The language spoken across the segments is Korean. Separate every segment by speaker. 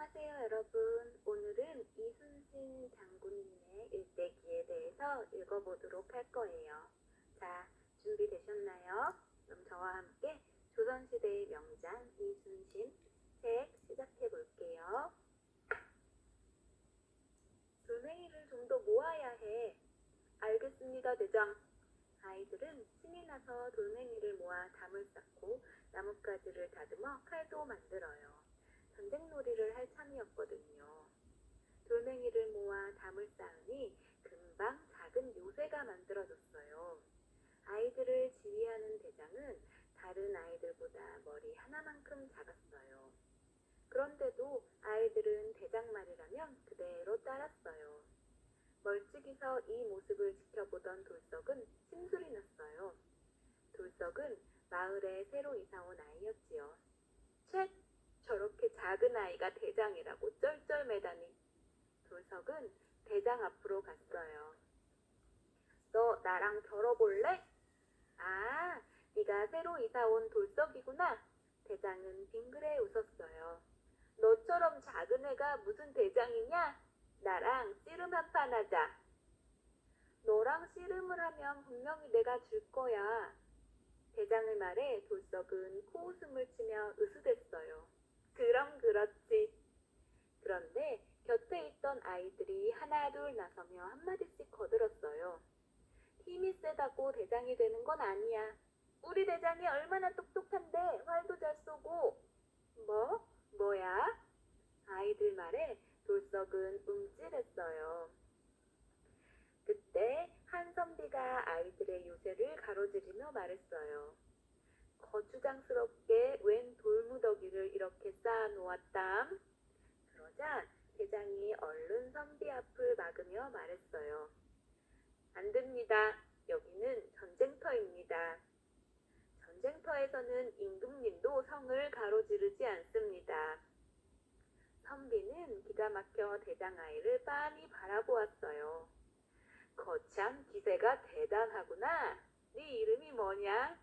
Speaker 1: 안녕하세요, 여러분. 오늘은 이순신 장군님의 일대기에 대해서 읽어보도록 할 거예요. 자, 준비되셨나요? 그럼 저와 함께 조선시대의 명장 이순신 책 시작해 볼게요. 돌멩이를 좀 더 모아야 해. 알겠습니다, 대장. 아이들은 신이 나서 돌멩이를 모아 담을 쌓고 나뭇가지를 다듬어 칼도 만들어요. 전쟁놀이를 할 참이었거든요. 돌멩이를 모아 담을 쌓으니 금방 작은 요새가 만들어졌어요. 아이들을 지휘하는 대장은 다른 아이들보다 머리 하나만큼 작았어요. 그런데도 아이들은 대장 말이라면 그대로 따랐어요. 멀찍이서 이 모습을 지켜보던 돌석은 심술이 났어요. 돌석은 마을에 새로 이사온 아이였지요. 쳇! 저렇게 작은 아이가 대장이라고 쩔쩔매다니. 돌석은 대장 앞으로 갔어요. 너 나랑 겨뤄볼래? 아, 네가 새로 이사온 돌석이구나. 대장은 빙그레 웃었어요. 너처럼 작은 애가 무슨 대장이냐? 나랑 씨름 한판 하자. 너랑 씨름을 하면 분명히 내가 질 거야. 대장의 말에 돌석은 코웃음을 치며 으스댔어요. 그럼 그렇지. 그런데 곁에 있던 아이들이 하나 둘 나서며 한마디씩 거들었어요. 힘이 세다고 대장이 되는 건 아니야. 우리 대장이 얼마나 똑똑한데 활도 잘 쏘고. 뭐야? 아이들 말에 돌석은 움찔했어요. 그때 한선비가 아이들의 요새를 가로지르며 말했어요. 거추장스럽게 웬 돌무더기를 이렇게 쌓아놓았담? 그러자 대장이 얼른 선비 앞을 막으며 말했어요. 안 됩니다. 여기는 전쟁터입니다. 전쟁터에서는 임금님도 성을 가로지르지 않습니다. 선비는 기가 막혀 대장 아이를 빤히 바라보았어요. 거참 기세가 대단하구나. 네 이름이 뭐냐?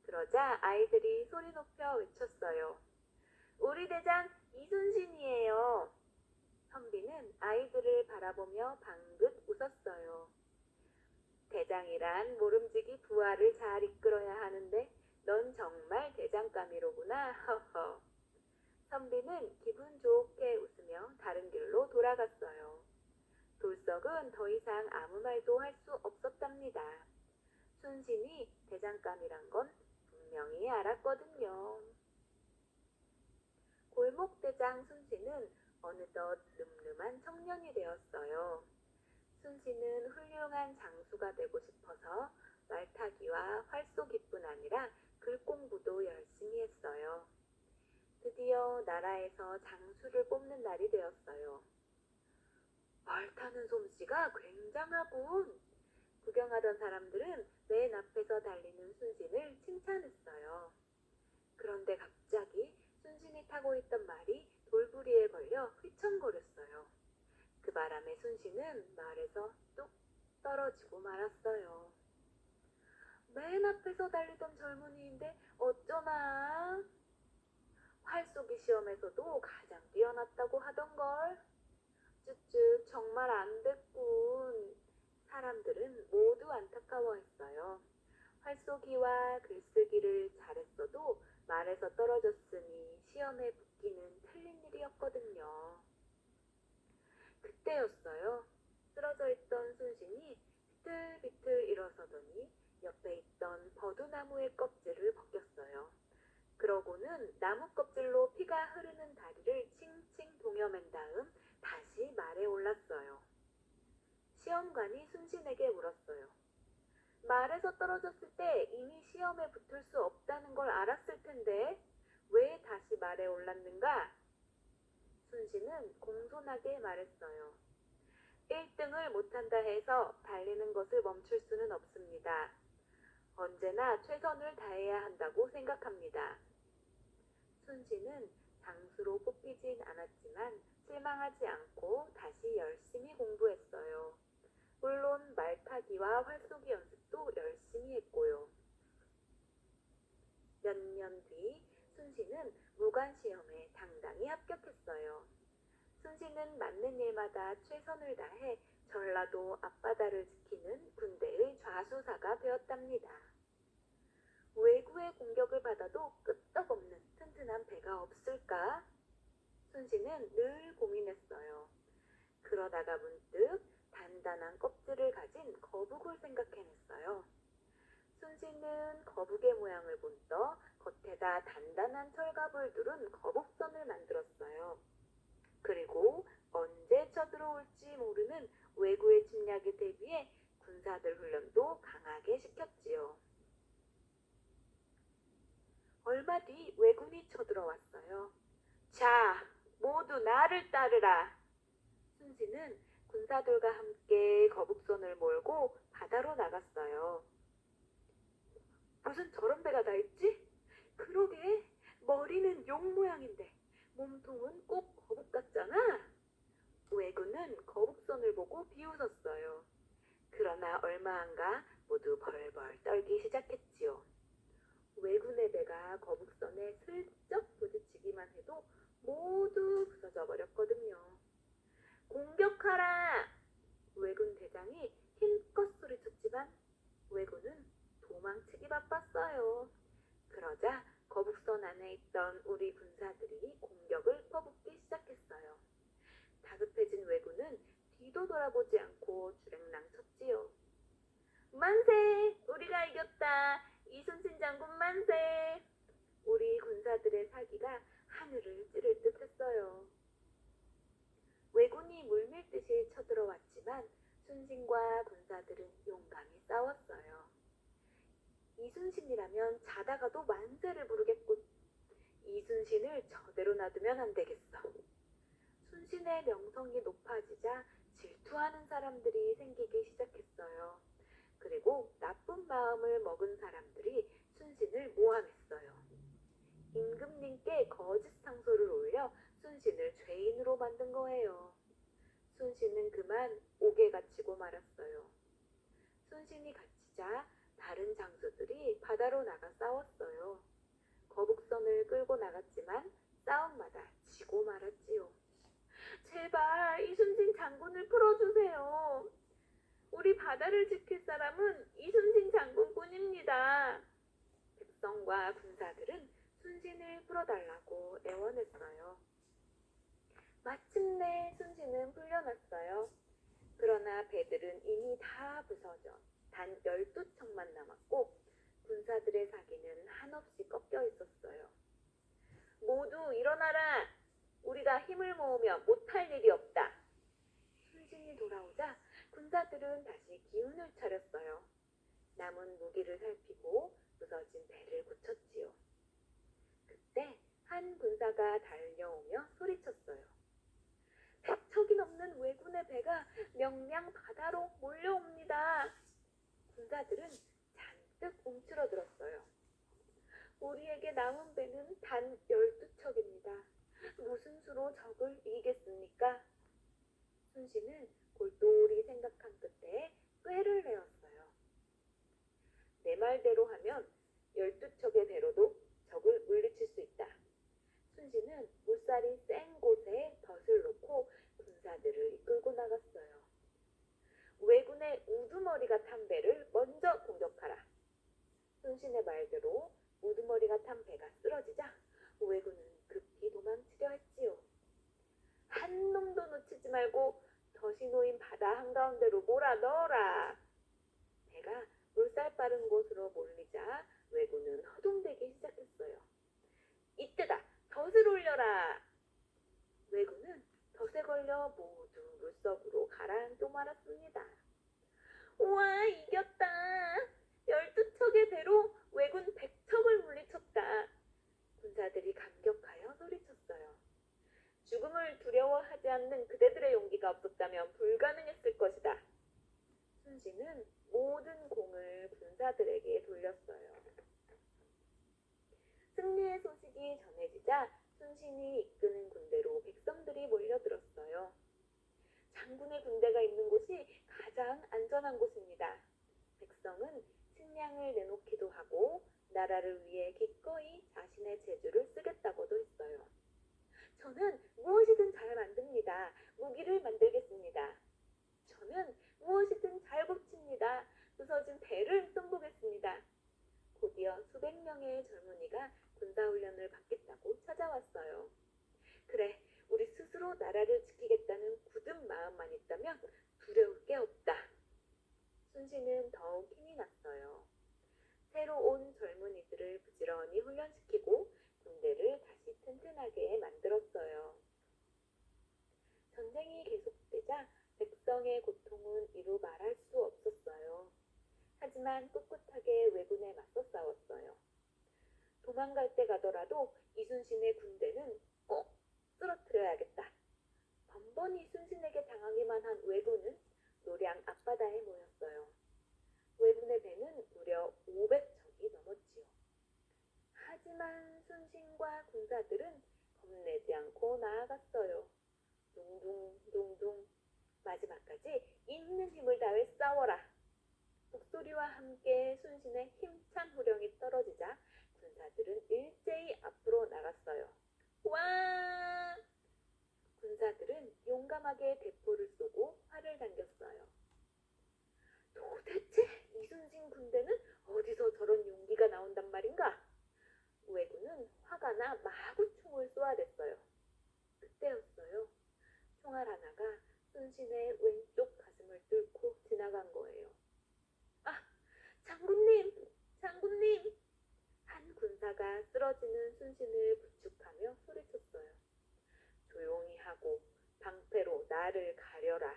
Speaker 1: 그러자 아이들이 소리 높여 외쳤어요. 우리 대장 이순신이에요. 선비는 아이들을 바라보며 방긋 웃었어요. 대장이란 모름지기 부하를 잘 이끌어야 하는데 넌 정말 대장감이로구나. 허허. 선비는 기분 좋게 웃으며 다른 길로 돌아갔어요. 돌석은 더 이상 아무 말도 할 수 없었답니다. 순신이 대장감이란 건 분명히 알았거든요. 골목대장 순신은 어느덧 늠름한 청년이 되었어요. 순신은 훌륭한 장수가 되고 싶어서 말타기와 활쏘기뿐 아니라 글공부도 열심히 했어요. 드디어 나라에서 장수를 뽑는 날이 되었어요. 말타는 솜씨가 굉장하군. 구경하던 사람들은 맨 앞에서 달리는 순신을 칭찬했어요. 그런데 갑자기 순신이 타고 있던 말이 돌부리에 걸려 휘청거렸어요. 그 바람에 순신은 말에서 뚝 떨어지고 말았어요. 맨 앞에서 달리던 젊은이인데 어쩌나. 활쏘기 시험에서도 가장 뛰어났다고 하던걸. 쯧쯧 정말 안 됐군. 사람들은 모두 안타까워했어요. 활쏘기와 글쓰기를 잘했어도 말에서 떨어졌으니 시험에 붙기는 틀린 일이었거든요. 그때였어요. 쓰러져 있던 순신이 비틀비틀 일어서더니 옆에 있던 버두나무의 껍질을 벗겼어요. 그러고는 나무 껍질로 피가 흐르는 다리를 칭칭 동여맨 다음 다시 말에 올랐어요. 시험관이 순신에게 물었어요. 말에서 떨어졌을 때 이미 시험에 붙을 수 없다는 걸 알았을 텐데 왜 다시 말에 올랐는가? 순신은 공손하게 말했어요. 1등을 못한다 해서 달리는 것을 멈출 수는 없습니다. 언제나 최선을 다해야 한다고 생각합니다. 순신은 장수로 뽑히진 않았지만 실망하지 않고 다시 열심히 공부했어요. 물론 말타기와 활쏘기 연습도 열심히 했고요. 몇 년 뒤 순신은 무관시험에 당당히 합격했어요. 순신은 맞는 일마다 최선을 다해 전라도 앞바다를 지키는 군대의 좌수사가 되었답니다. 왜구의 공격을 받아도 끄떡없는 튼튼한 배가 없을까? 순신은 늘 고민했어요. 그러다가 문득 단단한 껍질을 가진 거북을 생각해냈어요. 순신은 거북의 모양을 본떠 겉에다 단단한 철갑을 두른 거북선을 만들었어요. 그리고 언제 쳐들어올지 모르는 왜구의 침략에 대비해 군사들 훈련도 강하게 시켰지요. 얼마 뒤 왜군이 쳐들어왔어요. 자, 모두 나를 따르라. 순신은 군사들과 함께 거북선을 몰고 바다로 나갔어요. 무슨 저런 배가 다 있지? 그러게, 머리는 용 모양인데 몸통은 꼭 거북 같잖아. 왜군은 거북선을 보고 비웃었어요. 그러나 얼마 안가 모두 벌벌 떨기 시작했지요. 왜군의 배가 거북선에 슬쩍 부딪히기만 해도 모두 부서져 버렸거든요. 공격하라! 왜군 대장이 힘껏 소리쳤지만 왜군은 도망치기 바빴어요. 그러자 거북선 안에 있던 우리 군사들이 공격을 퍼붓기 시작했어요. 다급해진 왜군은 뒤도 돌아보지 않고 주랭랑 쳤지요. 만세! 우리가 이겼다! 이순신 장군 만세! 우리 군사들의 사기가 하늘을 찌를 듯 했어요. 왜군이 물밀듯이 쳐들어왔지만 순신과 군사들은 용감히 싸웠어요. 이순신이라면 자다가도 만세를 부르겠군. 이순신을 저대로 놔두면 안 되겠어. 순신의 명성이 높아지자 질투하는 사람들이 생기기 시작했어요. 그리고 나쁜 마음을 먹은 사람들이 순신을 모함했어요. 임금님께 거짓 상소를 올려 순신을 죄인으로 만든 거예요. 순신은 그만 옥에 갇히고 말았어요. 순신이 갇히자 다른 장수들이 바다로 나가 싸웠어요. 거북선을 끌고 나갔지만 싸움마다 지고 말았지요. 제발 이순신 장군을 풀어주세요. 우리 바다를 지킬 사람은 이순신 장군뿐입니다. 백성과 군사들은 순신을 풀어달라고 애원했어요. 마침내 순신은 풀려났어요. 그러나 배들은 이미 다 부서져 단 12척만 남았고 군사들의 사기는 한없이 꺾여 있었어요. 모두 일어나라! 우리가 힘을 모으면 못할 일이 없다. 순신이 돌아오자 군사들은 다시 기운을 차렸어요. 남은 무기를 살피고 부서진 배를 고쳤지요. 그때 한 군사가 달려오며 소리쳤어요. 100척이 넘는 왜군의 배가 명량 바다로 몰려옵니다. 군사들은 잔뜩 움츠러들었어요. 우리에게 남은 배는 단 12척입니다. 무슨 수로 적을 이기겠습니까? 순신은 골똘히 생각한 끝에 꾀를 내었어요. 내 말대로 하면 12척의 배로도 적을 물리칠 수 있다. 순신은 물살이 센 곳에 덫을 놓고 군사들을 이끌고 나갔어요. 왜군의 우두머리가 탄 배를 먼저 공격하라. 순신의 말대로 우두머리가 탄 배가 쓰러지자 왜군은 급히 도망치려 했지요. 한 놈도 놓치지 말고 덫이 놓인 바다 한가운데로 몰아 넣어라. 배가 물살 빠른 곳으로 몰리자 왜군은 허둥대기 시작했어요. 이때다! 덫을 올려라! 왜군은 덫에 걸려 모두 물속으로 가라앉고 말았습니다. 우와, 이겼다! 12척의 배로 왜군 100척을 물리쳤다. 군사들이 감격하여 소리쳤어요. 죽음을 두려워하지 않는 그대들의 용기가 없었다면 불가능했을 것이다. 순신은 모든 공을 군사들에게 돌렸어요. 승리의 소식이 전해지자 순신이 이끄는 군대로 백성들이 몰려들었어요. 장군의 군대가 있는 곳이 가장 안전한 곳입니다. 백성은 식량을 내놓기도 하고 나라를 위해 기꺼이 자신의 재주를 쓰겠다고도 했어요. 저는 무엇이든 잘 만듭니다. 무기를 만들겠습니다. 저는 무엇이든 잘 고칩니다. 부서진 배를 쏜보겠습니다. 곧이어 수백 명의 젊은이가 군사훈련을 받겠다고 찾아왔어요. 그래, 우리 스스로 나라를 지키겠다는 굳은 마음만 있다면 두려울 게 없다. 순신은 더욱 힘이 났어요. 새로 온 젊은이들을 부지런히 훈련시키고 군대를 다시 튼튼하게 만들었어요. 전쟁이 계속되자 백성의 고통은 이루 말할 수 없었어요. 하지만 꿋꿋하게 왜군에 맞서 싸웠어요. 도망갈 때 가더라도 이순신의 군대는 꼭 쓰러뜨려야겠다. 번번이 순신에게 당하기만 한 왜군은 노량 앞바다에 모였어요. 왜군의 배는 무려 500척이 넘었지요. 하지만 순신과 군사들은 겁내지 않고 나아갔어요. 둥둥둥둥 마지막까지 있는 힘을 다해 싸워라. 목소리와 함께 순신의 힘찬 후령이 떨어지자 군사들은 일제히 앞으로 나갔어요. 와! 군사들은 용감하게 대포를 쏘고 활을 당겼어요. 도대체 이순신 군대는 어디서 저런 용기가 나온단 말인가? 왜군은 화가 나 마구 총을 쏘아댔어요. 그때였어요. 총알 하나가 순신의 왼쪽 가슴을 뚫고 지나간 거예요. 아, 장군님! 장군님! 한 군사가 쓰러지는 순신을 부축하며 소리쳤어요. 조용히 하고 방패로 나를 가려라.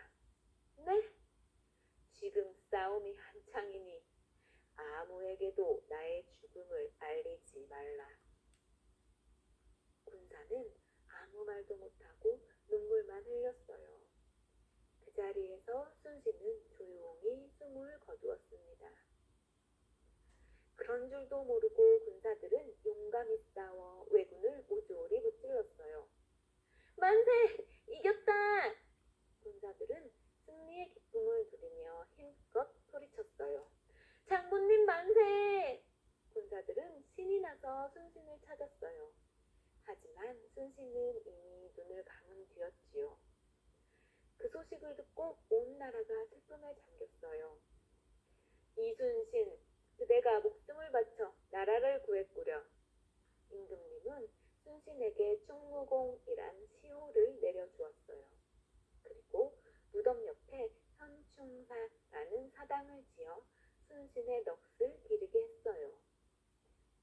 Speaker 1: 네? 지금 싸움이 한창이니 아무에게도 나의 죽음을 알리지 말라. 군사는 아무 말도 못하고 눈물만 흘렸어요. 그 자리에서 순신은 조용히 숨을 거두었습니다. 그런 줄도 모르고 군사들은 용감히 싸워 왜군을 모조리 무찔렀어요. 만세! 이겼다! 군사들은 승리의 기쁨을 누리며 힘껏 소리쳤어요. 장군님 만세! 군사들은 신이 나서 순신을 찾았어요. 하지만 순신은 이미 눈을 감은 뒤였지요. 그 소식을 듣고 온 나라가 슬픔에 잠겼어요. 이순신, 그대가 목숨을 바쳐 나라를 구했구려. 임금님은 순신에게 충무공이란 시호를 내려주었어요. 그리고 무덤 옆에 현충사라는 사당을 지어 순신의 넋을 기리게 했어요.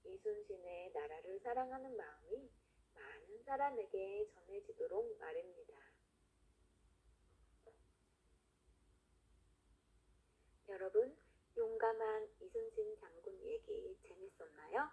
Speaker 1: 이순신의 나라를 사랑하는 마음이 많은 사람에게 전해지도록 말입니다. 여러분, 용감한 이순신 장군 얘기 재밌었나요?